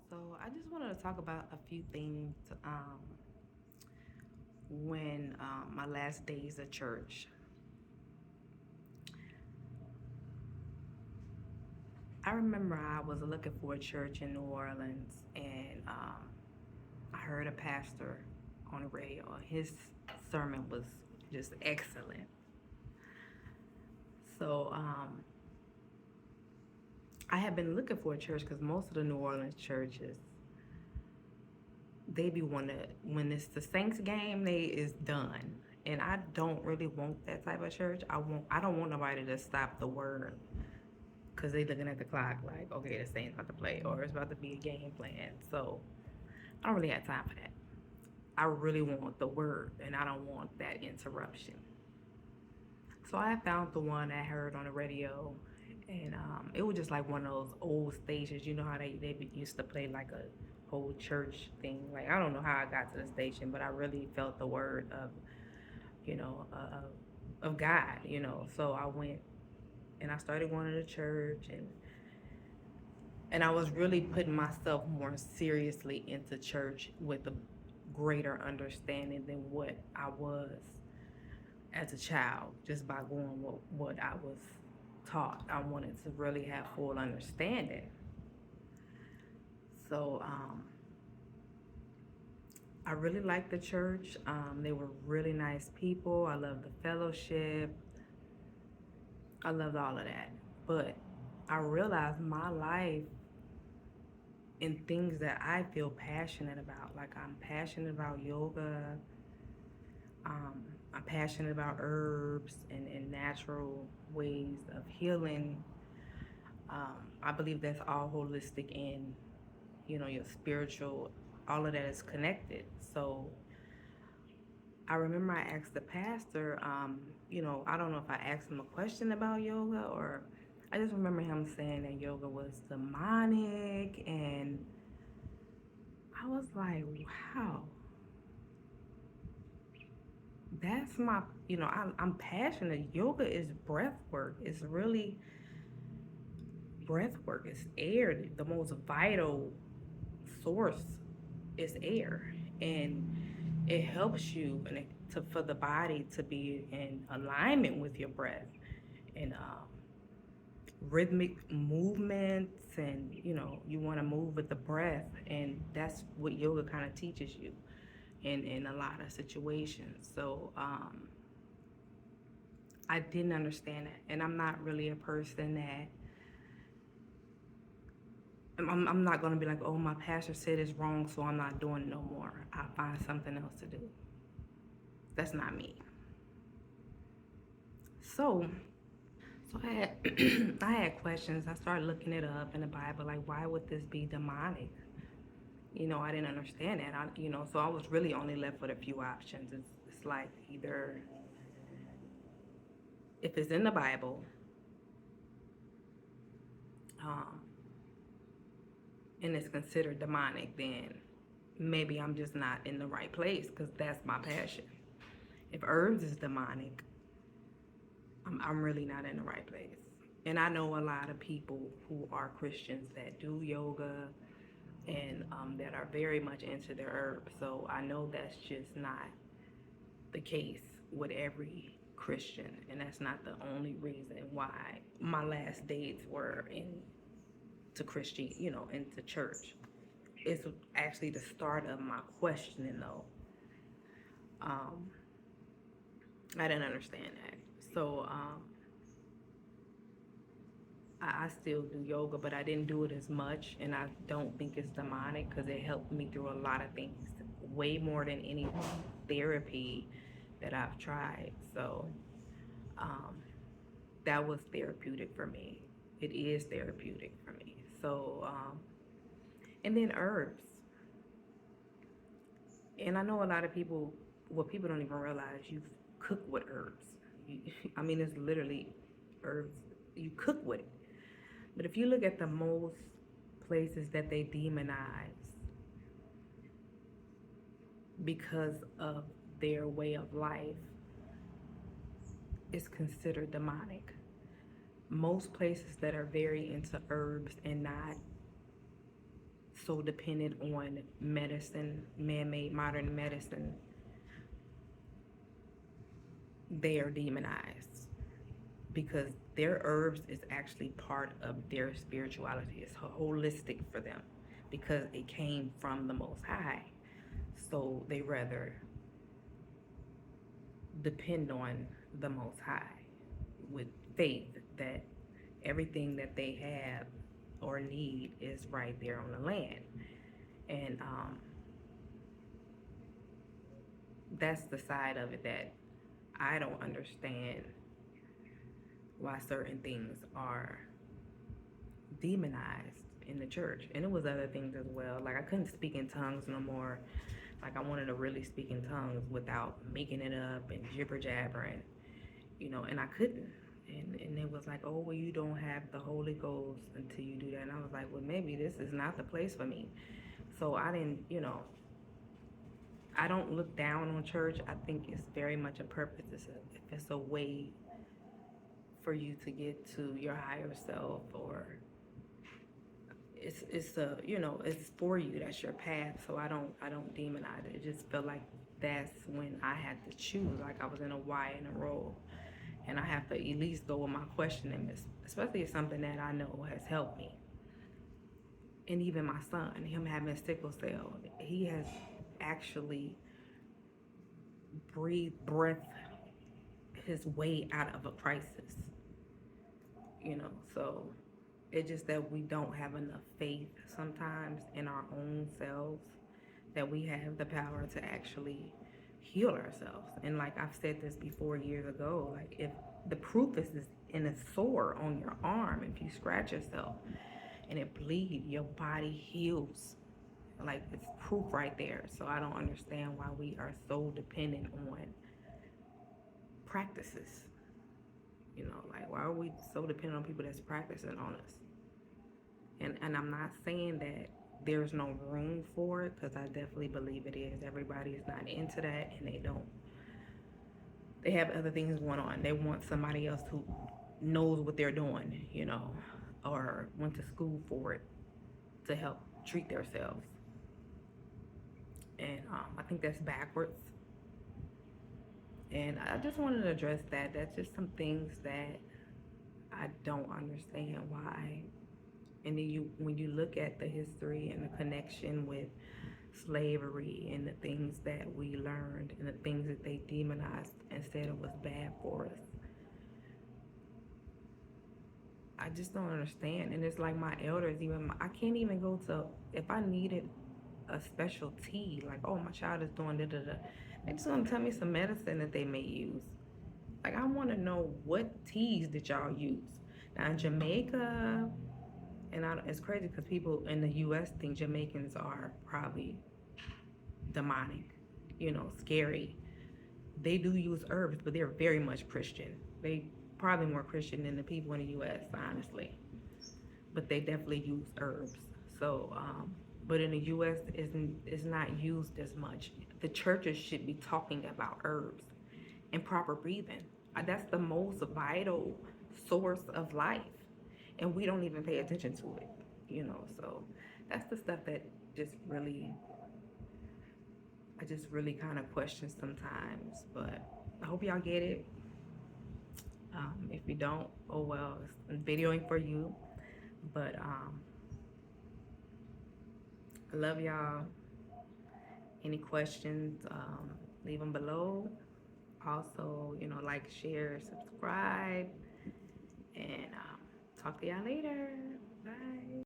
So I just wanted to talk about a few things when my last days of church. I remember I was looking for a church in New Orleans, and I heard a pastor on the radio. His sermon was just excellent. So I had been looking for a church because most of the New Orleans churches they be want to when it's the Saints game, they is done. And I don't really want that type of church. I don't want nobody to stop the word because they looking at the clock like, okay, the Saints about to play or it's about to be a game plan. So I don't really have time for that. I really want the word and I don't want that interruption. So I found the one I heard on the radio, and it was just like one of those old stations. You know how they used to play like a whole church thing. Like I don't know how I got to the station, but I really felt the word of you know of God. So I went and I started going to the church, and I was really putting myself more seriously into church with a greater understanding than what I was as a child, just by going with what I was taught. I wanted to really have full understanding. So I really liked the church. They were really nice people. I loved the fellowship. I loved all of that. But I realized my life and things that I feel passionate about. Like I'm passionate about yoga. I'm passionate about herbs and natural ways of healing. I believe that's all holistic and your spiritual, all of that is connected. So I remember I asked the pastor, I don't know if I asked him a question about yoga or I just remember him saying that yoga was demonic. And I was like, wow, that's I'm passionate. Yoga is breath work. It's really breath work. It's air. The most vital source is air. And it helps you for the body to be in alignment with your breath and rhythmic movements, and you want to move with the breath, and that's what yoga kind of teaches you in a lot of situations. So I didn't understand that, and I'm not really a person that I'm not going to be like, oh, my pastor said it's wrong, so I'm not doing it no more. I find something else to do. That's not me. So I had I had questions. I started looking it up in the Bible, like why would this be demonic? I didn't understand that. So I was really only left with a few options. It's like either if it's in the Bible, um, and it's considered demonic, then maybe I'm just not in the right place because that's my passion. If herbs is demonic, I'm really not in the right place. And I know a lot of people who are Christians that do yoga and that are very much into their herbs. So I know that's just not the case with every Christian, and that's not the only reason why my last dates were into Christian, into church. It's actually the start of my questioning, though. Um, I didn't understand that. So I still do yoga, but I didn't do it as much, and I don't think it's demonic because it helped me through a lot of things, way more than any therapy that I've tried. So um, that was therapeutic for me. It is therapeutic for me. So and then herbs, and I know a lot of people. What people don't even realize, you cook with herbs. You, I mean, it's literally herbs. You cook with it. But if you look at the most places that they demonize because of their way of life, it's considered demonic. Most places that are very into herbs and not so dependent on medicine, man-made modern medicine, they are demonized because their herbs is actually part of their spirituality. It's holistic for them because it came from the Most High. So they rather depend on the Most High with faith that everything that they have or need is right there on the land. And that's the side of it that I don't understand, why certain things are demonized in the church. And it was other things as well. Like I couldn't speak in tongues no more. Like I wanted to really speak in tongues without making it up and jibber jabbering, and I couldn't. And it was like, oh, well, you don't have the Holy Ghost until you do that. And I was like, well, maybe this is not the place for me. So I didn't, I don't look down on church. I think it's very much a purpose. It's a way for you to get to your higher self, or it's for you. That's your path. So I don't demonize it. It just felt like that's when I had to choose. Like I was in a Y in a row, and I have to at least go with my questioning, especially if something that I know has helped me. And even my son, him having sickle cell, he has actually breathed his way out of a crisis. So it's just that we don't have enough faith sometimes in our own selves that we have the power to actually heal ourselves. And like I've said this before years ago, like if the proof is in a sore on your arm, if you scratch yourself and it bleeds, your body heals. Like it's proof right there. So I don't understand why we are so dependent on practices. Like why are we so dependent on people that's practicing on us? And I'm not saying that there's no room for it, because I definitely believe it is. Everybody is not into that, and they have other things going on. They want somebody else who knows what they're doing, or went to school for it to help treat themselves. And I think that's backwards. And I just wanted to address that. That's just some things that I don't understand why. And then when you look at the history and the connection with slavery and the things that we learned and the things that they demonized and said it was bad for us, I just don't understand. And it's like my elders, I can't even go to, if I needed a special tea, like, oh, my child is doing da-da-da, they just gonna tell me some medicine that they may use. Like, I want to know what teas did y'all use. Now in Jamaica, and it's crazy because people in the U.S. think Jamaicans are probably demonic, scary. They do use herbs, but they're very much Christian. They probably more Christian than the people in the U.S., honestly. But they definitely use herbs. So, but in the U.S., it's not used as much. The churches should be talking about herbs and proper breathing. That's the most vital source of life. And we don't even pay attention to it, So that's the stuff that I just really kind of question sometimes. But I hope y'all get it. If you don't, oh well, it's videoing for you. But I love y'all. Any questions, leave them below. Also, like, share, subscribe, and talk to y'all later. Bye.